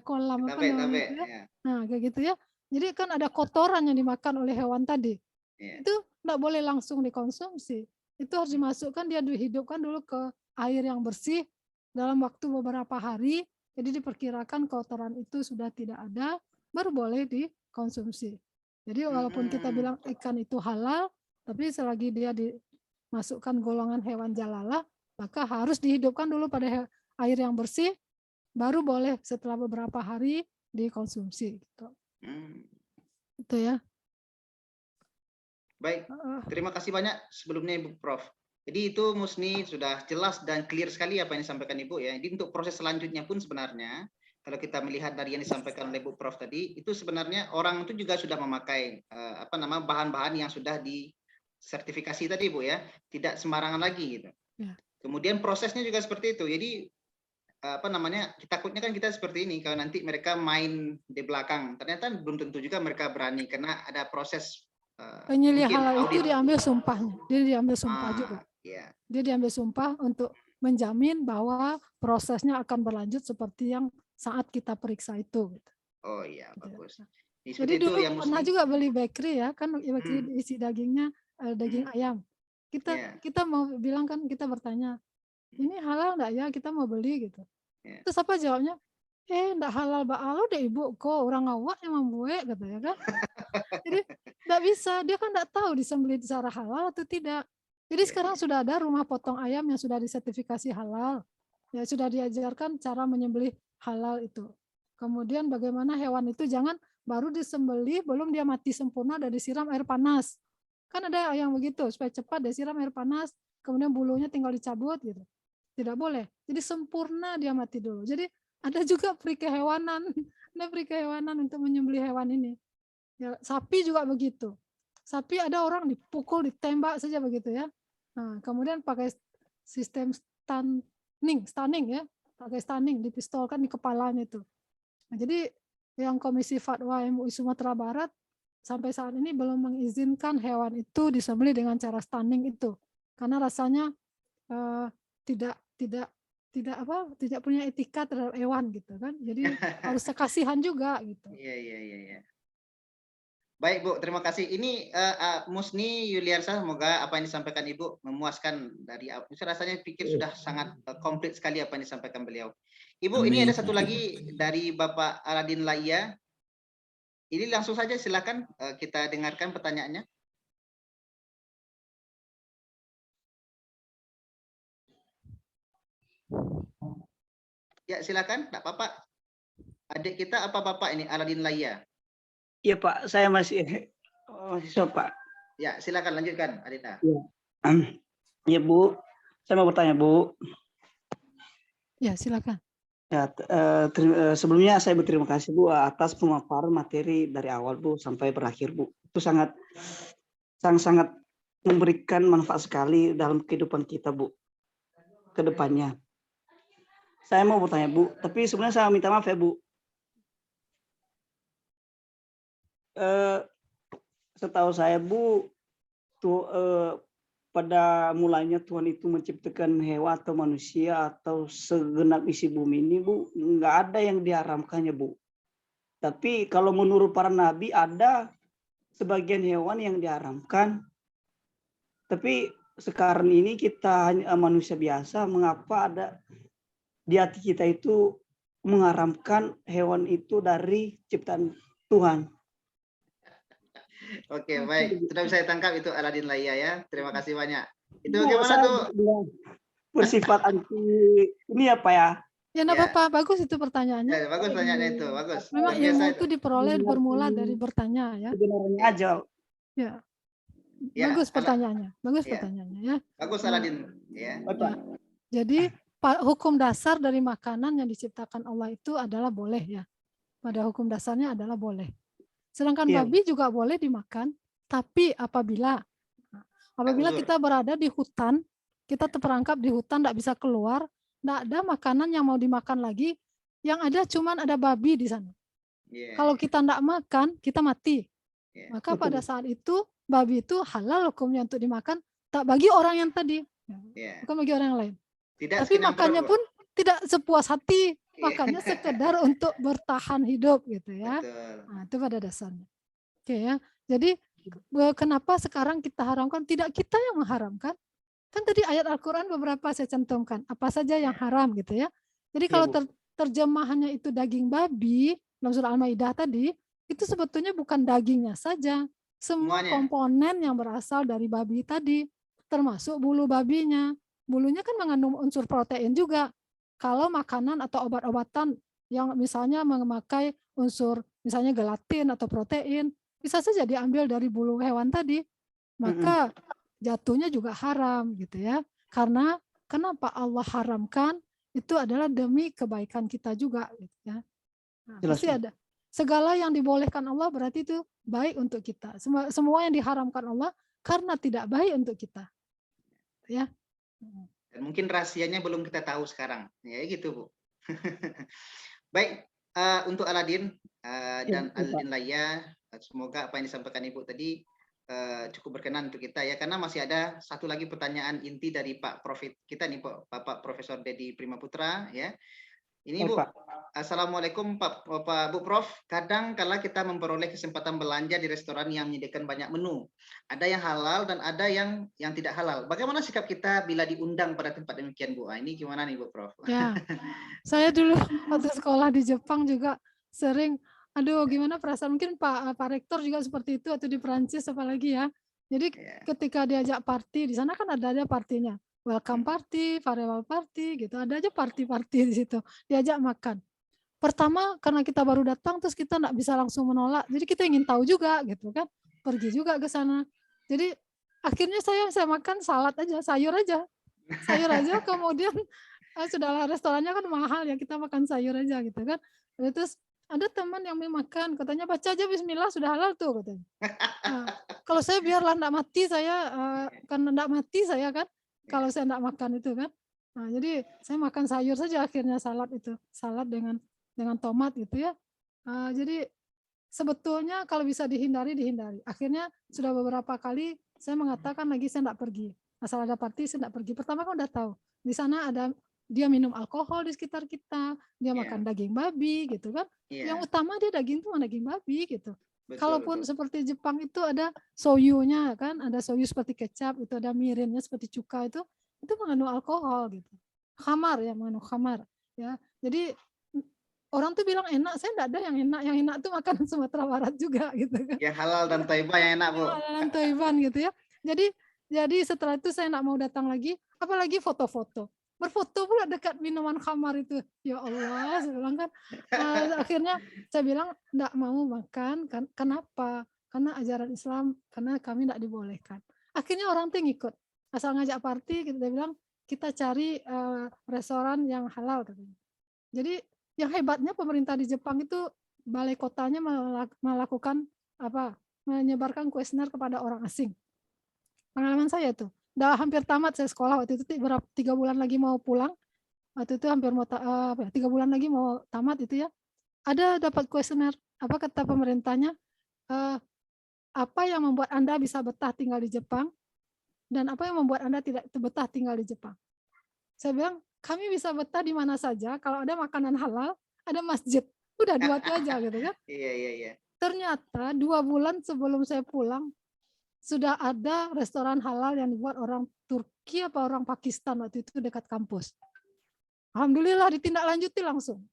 kolam apa namanya itu ya. Nah kayak gitu ya. Jadi kan ada kotoran yang dimakan oleh hewan tadi. Itu nggak boleh langsung dikonsumsi. Itu harus dimasukkan, dia dihidupkan dulu ke air yang bersih dalam waktu beberapa hari. Jadi diperkirakan kotoran itu sudah tidak ada, baru boleh dikonsumsi. Jadi walaupun kita bilang ikan itu halal, tapi selagi dia masukkan golongan hewan jalalah, maka harus dihidupkan dulu pada air yang bersih, baru boleh setelah beberapa hari dikonsumsi. Gitu. Itu ya. Baik, terima kasih banyak sebelumnya Ibu Prof. Jadi itu Musni sudah jelas dan clear sekali apa yang disampaikan Ibu ya. Jadi untuk proses selanjutnya pun sebenarnya, kalau kita melihat dari yang disampaikan oleh Bu Prof tadi, itu sebenarnya orang itu juga sudah memakai bahan-bahan yang sudah sertifikasi tadi Bu ya, tidak sembarangan lagi gitu. Ya. Kemudian prosesnya juga seperti itu. Jadi takutnya kan kita seperti ini, kalau nanti mereka main di belakang, ternyata belum tentu juga mereka berani karena ada proses penyelia halal itu diambil sumpahnya, dia diambil sumpah juga. Yeah. Dia diambil sumpah untuk menjamin bahwa prosesnya akan berlanjut seperti yang saat kita periksa itu. Gitu. Oh iya, bagus. Jadi dulu pernah juga beli bakery ya, kan bakery isi dagingnya daging ayam. Kita mau bilang kan, kita bertanya, ini halal enggak ya, kita mau beli gitu. Terus apa jawabnya? Enggak halal ba'alo deh Ibu, kok orang awak yang membuat katanya kan. Jadi enggak bisa, dia kan enggak tahu disembelih secara halal atau tidak. Jadi sekarang sudah ada rumah potong ayam yang sudah disertifikasi halal. Ya sudah diajarkan cara menyembelih halal itu. Kemudian bagaimana hewan itu jangan baru disembelih belum dia mati sempurna dan disiram air panas. Kan ada yang begitu, supaya cepat disiram air panas, kemudian bulunya tinggal dicabut gitu. Tidak boleh. Jadi sempurna dia mati dulu. Jadi ada juga peri kehewanan, ada peri kehewanan untuk menyembelih hewan ini. Ya, sapi juga begitu. Sapi ada orang dipukul, ditembak saja begitu ya. Nah, kemudian pakai sistem stunning ya, pakai stunning, dipistolkan di kepalanya itu. Nah, jadi yang Komisi Fatwa MUI Sumatera Barat sampai saat ini belum mengizinkan hewan itu disembelih dengan cara stunning itu, karena rasanya tidak punya etika terhadap hewan gitu kan. Jadi harus kasihan juga gitu. Iya. Baik Bu, terima kasih. Ini Musni Yuliarsa, semoga apa yang disampaikan Ibu memuaskan dari saya rasanya pikir sudah sangat komplit sekali apa yang disampaikan beliau. Ibu, Amin. ini ada satu lagi dari Bapak Aladin Laya. Ini langsung saja silakan kita dengarkan pertanyaannya. Ya, silakan, Pak Bapak. Adik kita apa Bapak ini, Aladin Laya? Iya Pak, saya masih mahasiswa Pak. Ya, silakan lanjutkan, Adita. Ya Bu, saya mau bertanya Bu. Ya, silakan. Ya, sebelumnya saya berterima kasih Bu atas pemaparan materi dari awal Bu sampai berakhir Bu. Itu sangat memberikan manfaat sekali dalam kehidupan kita Bu ke depannya. Saya mau bertanya Bu, tapi sebenarnya saya minta maaf ya Bu. Setahu saya Bu, pada mulanya Tuhan itu menciptakan hewan atau manusia atau segenap isi bumi ini Bu, nggak ada yang diharamkannya Bu. Tapi kalau menurut para nabi ada sebagian hewan yang diharamkan. Tapi sekarang ini kita hanya manusia biasa, mengapa ada di hati kita itu mengharamkan hewan itu dari ciptaan Tuhan? Oke, baik. Sudah bisa ditangkap itu Aladin Laya ya. Terima kasih banyak. Itu Bu, bagaimana tuh? Bersifat anti ini apa ya? Ya, enggak apa-apa, bagus itu pertanyaannya. Ya, bagus pertanyaannya itu, bagus. Memang Luar biasa ilmu itu. itu diperoleh bermula dari bertanya ya. Sebenarnya aja. Ya. Ya, Bagus pertanyaannya. Bagus ya. pertanyaannya ya. Bagus Aladin ya. Ya. Jadi hukum dasar dari makanan yang diciptakan Allah itu adalah boleh ya. Pada hukum dasarnya adalah boleh. Sedangkan Iya. babi juga boleh dimakan, tapi apabila kita berada di hutan, kita terperangkap di hutan, tidak bisa keluar, tidak ada makanan yang mau dimakan lagi, yang ada cuman ada babi di sana. Yeah. Kalau kita tidak makan, kita mati. Yeah. Maka pada saat itu babi itu halal hukumnya untuk dimakan, tak bagi orang yang tadi, bukan bagi orang yang lain. Tidak, tapi makannya pun tidak sepuas hati, makanya sekedar untuk bertahan hidup gitu ya. Nah, itu pada dasarnya. Oke ya. Jadi kenapa sekarang kita haramkan? Tidak kita yang mengharamkan. Kan tadi ayat Al-Qur'an beberapa saya cantumkan, apa saja yang haram gitu ya. Jadi kalau terjemahannya itu daging babi dalam surah Al-Maidah tadi, itu sebetulnya bukan dagingnya saja, semua komponen yang berasal dari babi tadi, termasuk bulu babinya. Bulunya kan mengandung unsur protein juga. Kalau makanan atau obat-obatan yang misalnya memakai unsur misalnya gelatin atau protein, bisa saja diambil dari bulu hewan tadi. Maka jatuhnya juga haram gitu ya. Karena kenapa Allah haramkan? Itu adalah demi kebaikan kita juga gitu ya. Nah, pasti ada. Segala yang dibolehkan Allah berarti itu baik untuk kita. Semua yang diharamkan Allah karena tidak baik untuk kita. Ya. Dan mungkin rahasianya belum kita tahu sekarang, ya gitu Bu. Baik, untuk Aladin dan Aladin Laya, semoga apa yang disampaikan Ibu tadi cukup berkenan untuk kita ya, karena masih ada satu lagi pertanyaan inti dari Pak Prof kita nih, Bapak Profesor Dedi Primaputra ya. Ini Bu, Assalamualaikum Pak Bu Prof. Kadang kala kita memperoleh kesempatan belanja di restoran yang menyediakan banyak menu. Ada yang halal dan ada yang tidak halal. Bagaimana sikap kita bila diundang pada tempat demikian Bu? Ini gimana nih Bu Prof? Ya, saya dulu waktu sekolah di Jepang juga sering, aduh gimana perasaan, mungkin Pak Rektor juga seperti itu atau di Perancis apalagi ya. Jadi ketika diajak party, di sana kan ada partinya. Welcome party, farewell party gitu. Ada aja party-party di situ. Diajak makan. Pertama karena kita baru datang terus kita enggak bisa langsung menolak. Jadi kita ingin tahu juga gitu kan. Pergi juga ke sana. Jadi akhirnya saya makan salad aja, sayur aja, kemudian sudahlah restorannya kan mahal ya, kita makan sayur aja gitu kan. Terus ada teman yang mau makan, katanya baca aja Bismillah sudah halal tuh katanya. Nah, kalau saya biarlah enggak mati saya, karena enggak mati saya kan, kalau saya enggak makan itu kan. Nah, jadi saya makan sayur saja akhirnya, salad itu, salad dengan tomat gitu ya. Jadi sebetulnya kalau bisa dihindari, dihindari. Akhirnya sudah beberapa kali saya mengatakan lagi saya enggak pergi. Asal ada party saya enggak pergi. Pertama kan udah tahu di sana ada dia minum alkohol di sekitar kita, dia makan daging babi gitu kan. Yang utama dia daging itu daging babi gitu. Kalaupun seperti Jepang itu ada soyunya kan, ada soyu seperti kecap, itu ada mirinnya seperti cuka, itu mengandung alkohol gitu. Khamar ya, mengandung khamar ya. Jadi orang tuh bilang enak, saya enggak ada yang enak tuh makanan Sumatera Barat juga gitu kan. Yang halal dan thayyiban yang enak, Bu. Halal dan thayyiban gitu ya. Jadi setelah itu saya enggak mau datang lagi, apalagi foto-foto. Berfoto pula dekat minuman khamar itu. Ya Allah, saya bilang kan. Akhirnya saya bilang enggak mau makan. Kenapa? Karena ajaran Islam, karena kami enggak dibolehkan. Akhirnya orang tuh ngikut. Asal ngajak party, kita bilang kita cari restoran yang halal katanya. Jadi yang hebatnya pemerintah di Jepang itu balai kotanya melakukan menyebarkan kuesioner kepada orang asing. Pengalaman saya tuh. Udah hampir tamat saya sekolah waktu itu, 3 bulan lagi mau pulang. Waktu itu hampir mau 3 bulan lagi mau tamat itu ya. Ada dapat kuesioner, apa kata pemerintahnya? Apa yang membuat Anda bisa betah tinggal di Jepang dan apa yang membuat Anda tidak betah tinggal di Jepang? Saya bilang, kami bisa betah di mana saja kalau ada makanan halal, ada masjid. Udah 2 itu aja gitu kan. Iya. Ternyata 2 bulan sebelum saya pulang sudah ada restoran halal yang dibuat orang Turki apa orang Pakistan waktu itu dekat kampus. Alhamdulillah ditindaklanjuti langsung.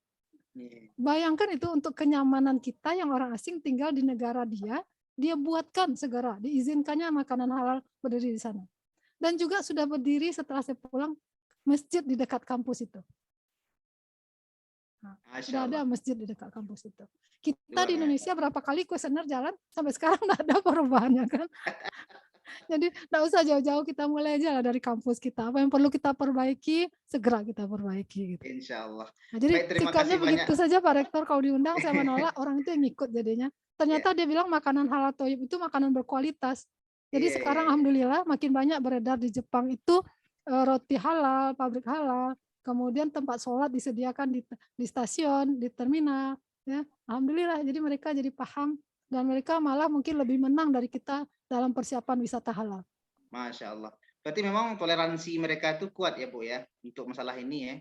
Bayangkan itu untuk kenyamanan kita yang orang asing tinggal di negara dia buatkan segera, diizinkannya makanan halal berdiri di sana. Dan juga sudah berdiri setelah saya pulang masjid di dekat kampus itu. Nah, sudah ada masjid di dekat kampus itu. Kita di Indonesia berapa kali kuesioner jalan sampai sekarang nggak ada perubahannya kan. Jadi nggak usah jauh-jauh, kita mulai aja lah dari kampus kita. Apa yang perlu kita perbaiki, segera kita perbaiki. Gitu. Insya Allah. Nah, jadi sikapnya begitu saja Pak Rektor, kalau diundang saya menolak, orang itu yang ngikut jadinya. Ternyata dia bilang makanan halal thayyib itu makanan berkualitas. Jadi sekarang alhamdulillah makin banyak beredar di Jepang itu roti halal, pabrik halal. Kemudian tempat sholat disediakan di stasiun, di terminal, ya. Alhamdulillah, jadi mereka jadi paham dan mereka malah mungkin lebih menang dari kita dalam persiapan wisata halal. Masya Allah. Berarti memang toleransi mereka itu kuat ya Bu ya untuk masalah ini ya.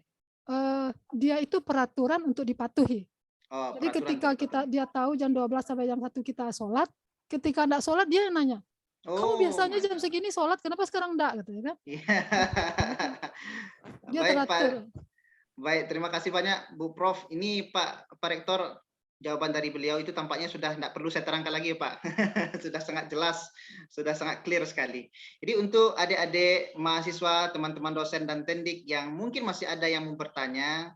Dia itu peraturan untuk dipatuhi. Jadi ketika dia tahu jam 12 sampai jam 1 kita sholat, ketika enggak sholat dia nanya, kamu biasanya jam segini sholat, kenapa sekarang enggak? Gitu, ya kan? Dia teratur. Baik, terima kasih banyak Bu Prof. Ini Pak Rektor, jawaban dari beliau itu tampaknya sudah tidak perlu saya terangkan lagi ya Pak. Sudah sangat jelas, sudah sangat clear sekali. Jadi untuk adik-adik mahasiswa, teman-teman dosen dan tendik yang mungkin masih ada yang mau bertanya,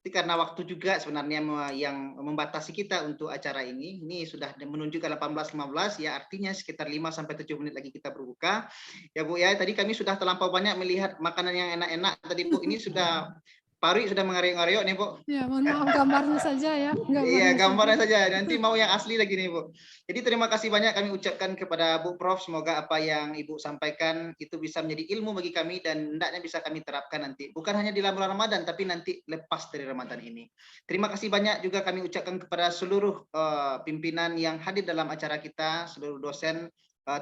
karena waktu juga sebenarnya yang membatasi kita untuk acara ini sudah menunjukkan 18.15 ya, artinya sekitar 5-7 menit lagi kita berbuka ya Bu ya. Tadi kami sudah terlampau banyak melihat makanan yang enak-enak tadi Bu. Ini sudah Pari sudah mengarek-ngarek nih Bu. Ya, mohon maaf gambarnya saja ya. Iya, gambarnya saja. Nanti mau yang asli lagi nih Bu. Jadi terima kasih banyak kami ucapkan kepada Bu Prof. Semoga apa yang Ibu sampaikan itu bisa menjadi ilmu bagi kami dan hendaknya bisa kami terapkan nanti. Bukan hanya di bulan Ramadan, tapi nanti lepas dari Ramadan ini. Terima kasih banyak juga kami ucapkan kepada seluruh pimpinan yang hadir dalam acara kita, seluruh dosen,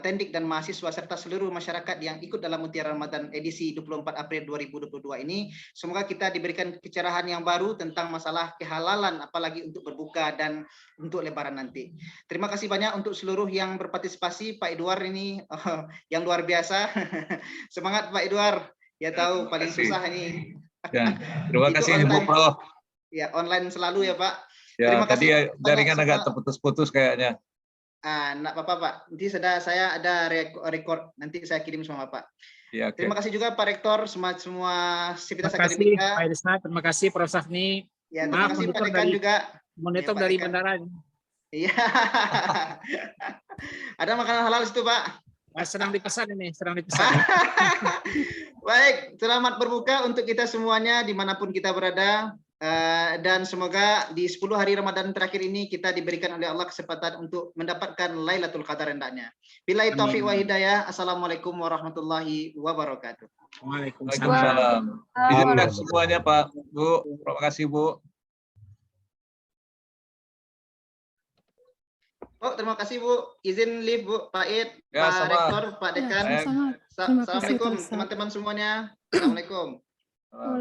tendik dan mahasiswa serta seluruh masyarakat yang ikut dalam Mutiara Ramadan edisi 24 April 2022 ini. Semoga kita diberikan pencerahan yang baru tentang masalah kehalalan apalagi untuk berbuka dan untuk lebaran nanti. Terima kasih banyak untuk seluruh yang berpartisipasi. Pak Edward ini yang luar biasa. Semangat Pak Edward. Ya tahu paling susah ini. Ya, terima kasih Bu Prof. Ya, online selalu ya Pak. Ya, terima tadi kasih jaringan agak terputus-putus kayaknya. Enggak apa-apa Pak. Nanti saya ada record, nanti saya kirim sama Pak. Ya, okay. Terima kasih juga Pak Rektor, semua sivitas akademika. Terima kasih Pak Irsna, terima kasih Prof. Safni. Ya, terima kasih Pak Dekan juga. Monitor ya, dari bandara. Iya. Ada makanan halal situ Pak. Sedang dipesan ini, sedang dipesan. Baik, selamat berbuka untuk kita semuanya dimanapun kita berada. Dan semoga di 10 hari Ramadan terakhir ini kita diberikan oleh Allah kesempatan untuk mendapatkan Lailatul Qadar hendaknya. Billahi taufiq wa hidayah. Assalamualaikum warahmatullahi wabarakatuh. Waalaikumsalam. Izinkan semuanya Pak, Bu. Terima kasih Bu. Oh, terima kasih Bu. Izin live Bu, Pak Id, Ya, Pak sama. Rektor, Pak Ya, Dekan. sama-sama. Terima kasih, Assalamualaikum Pak Ustadz. teman-teman semuanya. Assalamualaikum.